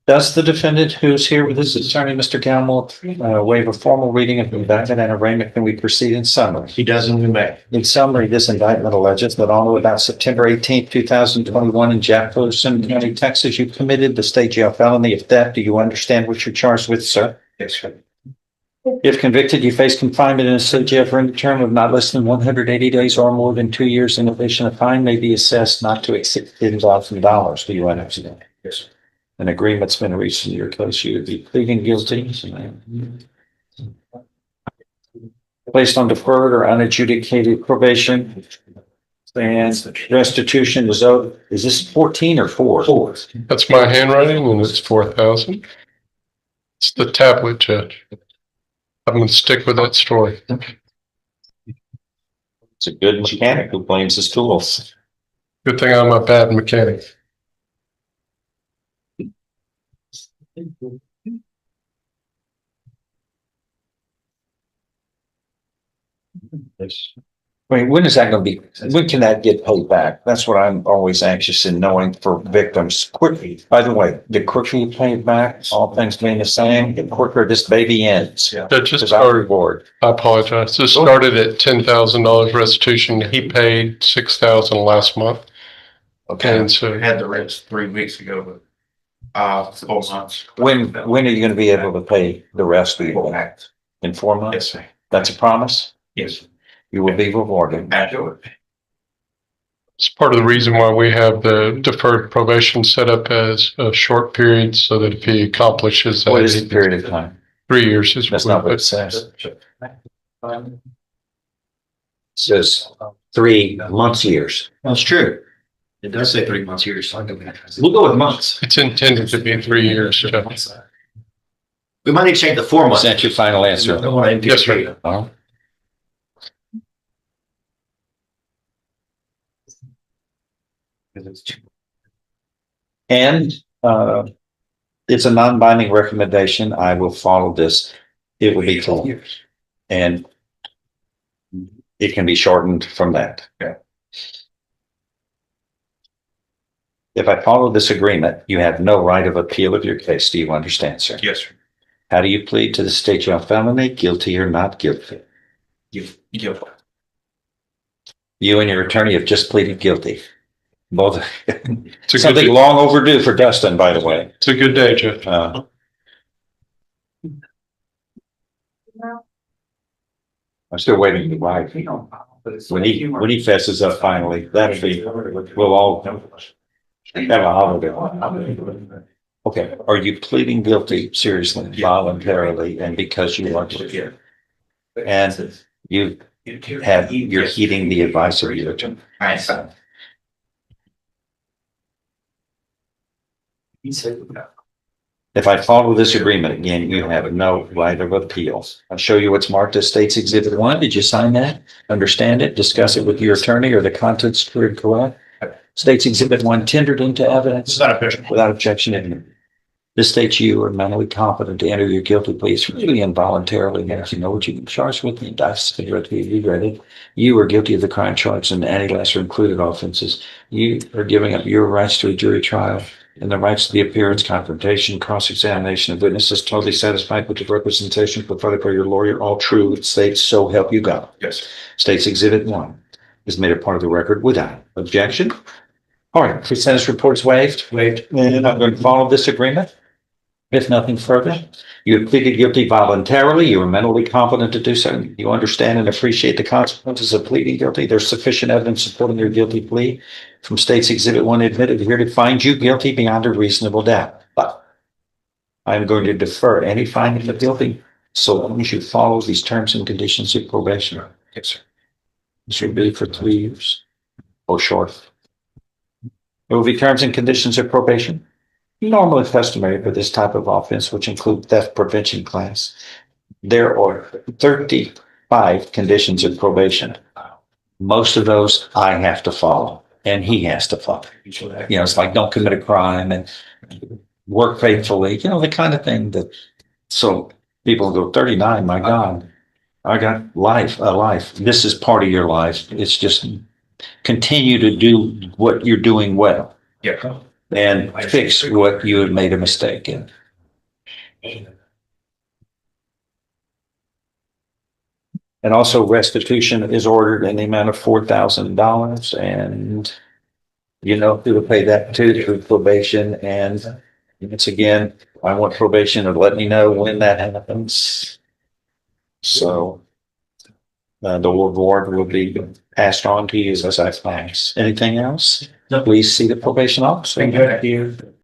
Does the defendant who's here with his attorney, Mr. Gamble, waive a formal reading of the indictment and arraignment? Can we proceed in summary? He doesn't do that. In summary, this indictment alleges that on or about September 18th, 2021 in Jefferson County, Texas, you committed the state jail felony of theft. Do you understand what you're charged with, sir? Yes, sir. If convicted, you face confinement in a state jail for any term of not less than 180 days or more than 2 years. In addition, a fine may be assessed not to exceed $10,000. Do you understand? Yes, sir. An agreement's been reached in your case. You would be pleading guilty. Placed on deferred or unadjudicated probation. And restitution is owed. Is this 14 or 4? 4. That's my handwriting, and it's 4,000. It's the tablet, Judge. I'm going to stick with that story. It's a good mechanic who blames his tools. Good thing I'm a bad mechanic. I mean, when is that going to be? When can that get paid back? That's what I'm always anxious in knowing for victims. Quickly, by the way, the quicker you pay it back, all things being the same, the quicker this baby ends. Yeah. That just Because our started. reward. I apologize. This started at $10,000 restitution. He paid $6,000 last month, Okay. and so We had the rest 3 weeks ago, but 4 months. When are you going to be able to pay the rest of your act? In 4 months? Yes, sir. That's a promise? Yes. You will be rewarded. Absolutely. it's part of the reason why we have the deferred probation set up as a short period, so that if he accomplishes that, What is the period of time? 3 years is That's what not what we it put. says. It says 3 months, years. That's true. It does say 3 months here. We'll go with months. It's intended to be 3 years, Judge. We might need to change the 4 Is months. that your final answer? Yes, sir. Well, and it's a non-binding recommendation. I will follow this. It will be 12 years. And it can be shortened from that. Okay. If I follow this agreement, you have no right of appeal of your case. Do you understand, sir? Yes, sir. How do you plead to the state jail felony? Guilty or not guilty? You. You and your attorney have just pleaded guilty. Both. It's a Something good, long overdue for Dustin, by the way. it's a good day, Judge. I'm still waiting to write. When he fesses up finally, that'll be, we'll all have a holiday. Okay, are you pleading guilty seriously, voluntarily, and because you want to? And you're heeding the advice of your attorney. If I follow this agreement again, you have no right of appeal. I'll show you what's marked as State's Exhibit 1. Did you sign that? Understand it? Discuss it with your attorney, or the contents cleared correct? State's Exhibit 1 tendered into evidence It's not official. without objection. This states you are mentally competent to enter your guilty plea freely and voluntarily. As you know what you've been charged with, the indictment's been read to you, read it. You are guilty of the crime charged and any lesser included offenses. You are giving up your rights to a jury trial and the rights to the appearance, confrontation, cross-examination of witnesses, totally satisfied with the representation provided by your lawyer. All true. It states, so help you God. Yes. State's Exhibit 1 is made a part of the record without objection. All right, pre-sentence report's waived. And I'm going to follow this agreement. If nothing further, you have pleaded guilty voluntarily. You are mentally competent to do so. You understand and appreciate the consequences of pleading guilty. There's sufficient evidence supporting your guilty plea from State's Exhibit 1 admitted here to find you guilty beyond a reasonable doubt. But I'm going to defer any finding of guilty so long as you follow these terms and conditions of probation. Yes, sir. This will be for 3 years or short. It will be terms and conditions of probation. Normally customary for this type of offense, which include theft prevention class. There are 35 conditions of probation. Most of those I have to follow and he has to follow. You know, it's like don't commit a crime and work faithfully, you know, the kind of thing that, so people go 39, my God, I got a life. This is part of your life. It's just continue to do what you're doing well. Yeah. and fix what you had made a mistake in. And also restitution is ordered in the amount of $4,000, and you know who to pay that to through probation. And once again, I want probation to let me know when that happens. So the reward will be passed on to you as I pass. Anything else? No. Please see the probation officer. Thank you.